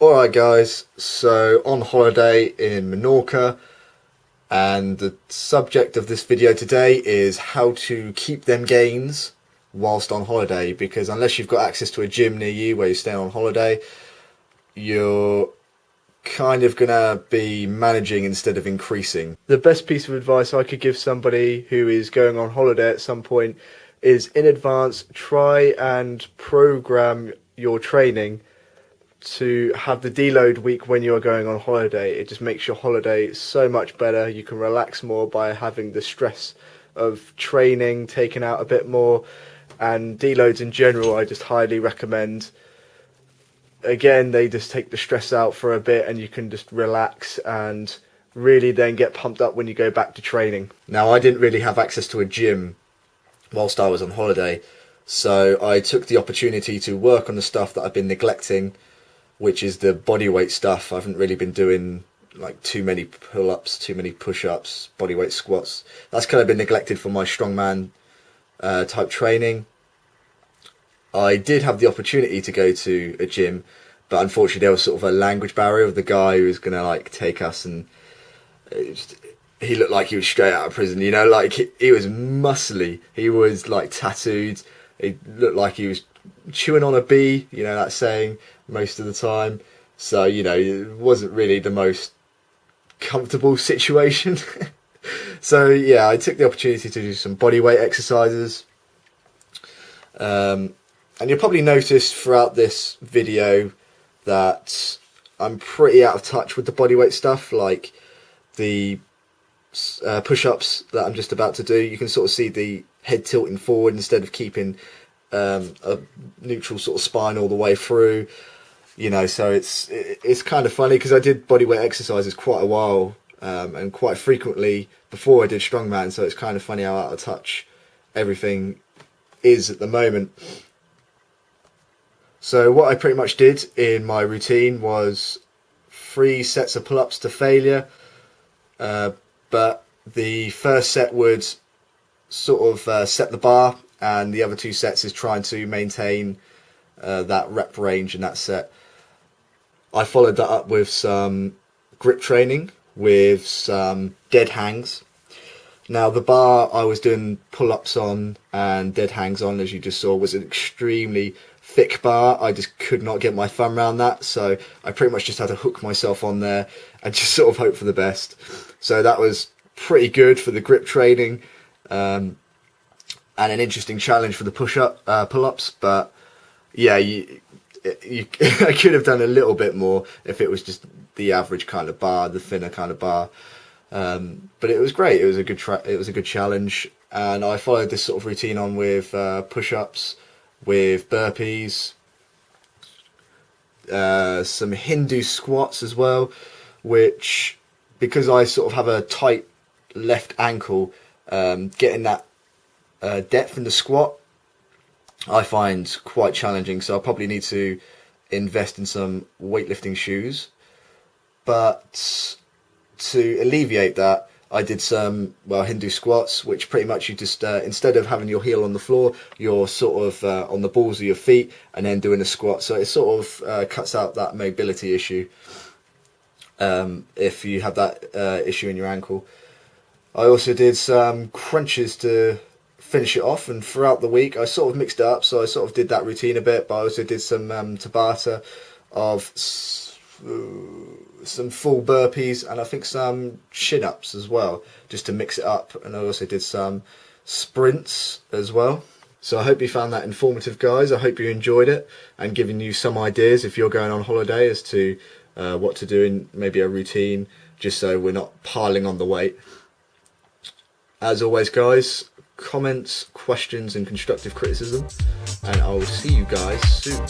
Alright guys, so on holiday in Menorca, and the subject of this video today is how to keep them gains whilst on holiday, because unless you've got access to a gym near you where you stay on holiday, you're kind of gonna be managing instead of increasing. The best piece of advice I could give somebody who is going on holiday at some point is, in advance, try and program your training to have the deload week when you're going on holiday. It just makes your holiday so much better. You can relax more by having the stress of training taken out a bit more, and deloads in general I just highly recommend. Again, they just take the stress out for a bit and you can just relax and really then get pumped up when you go back to training. Now, I didn't really have access to a gym whilst I was on holiday, so I took the opportunity to work on the stuff that I've been neglecting, which is the bodyweight stuff. I haven't really been doing like too many pull-ups, too many push-ups, bodyweight squats. That's kind of been neglected for my strongman type training. I did have the opportunity to go to a gym, but unfortunately there was sort of a language barrier of the guy who was going to like take us, and he looked like he was straight out of prison, you know, like he was muscly, he was like tattooed, he looked like he was chewing on a bee, you know that saying, most of the time. So, you know, it wasn't really the most comfortable situation. So yeah, I took the opportunity to do some bodyweight exercises. And you'll probably notice throughout this video that I'm pretty out of touch with the bodyweight stuff, like the push-ups that I'm just about to do. You can sort of see the head tilting forward instead of keeping a neutral sort of spine all the way through, you know. So it's kind of funny because I did bodyweight exercises quite a while and quite frequently before I did strongman, so it's kind of funny how out of touch everything is at the moment. So what I pretty much did in my routine was 3 sets of pull-ups to failure, but the first set would sort of set the bar, and the other 2 sets is trying to maintain that rep range in that set. I followed that up with some grip training with some dead hangs. Now, the bar I was doing pull-ups on and dead hangs on, as you just saw, was an extremely thick bar. I just could not get my thumb around that, so I pretty much just had to hook myself on there and just sort of hope for the best. So that was pretty good for the grip training, and an interesting challenge for the pull-ups. But yeah, I could have done a little bit more if it was just the average kind of bar, the thinner kind of bar. But it was great. It was a good challenge, and I followed this sort of routine on with push-ups, with burpees, some Hindu squats as well, which, because I sort of have a tight left ankle, getting that depth in the squat I find quite challenging, so I'll probably need to invest in some weightlifting shoes. But to alleviate that, I did some Hindu squats, which pretty much you just instead of having your heel on the floor, you're sort of on the balls of your feet and then doing a squat. So it sort of cuts out that mobility issue if you have that issue in your ankle. I also did some crunches to finish it off, and throughout the week I sort of mixed it up, so I sort of did that routine a bit, but I also did some Tabata of some full burpees, and I think some chin-ups as well, just to mix it up. And I also did some sprints as well. So I hope you found that informative, guys. I hope you enjoyed it and giving you some ideas if you're going on holiday as to what to do in maybe a routine, just so we're not piling on the weight. As always, guys, comments, questions and constructive criticism, and I will see you guys soon.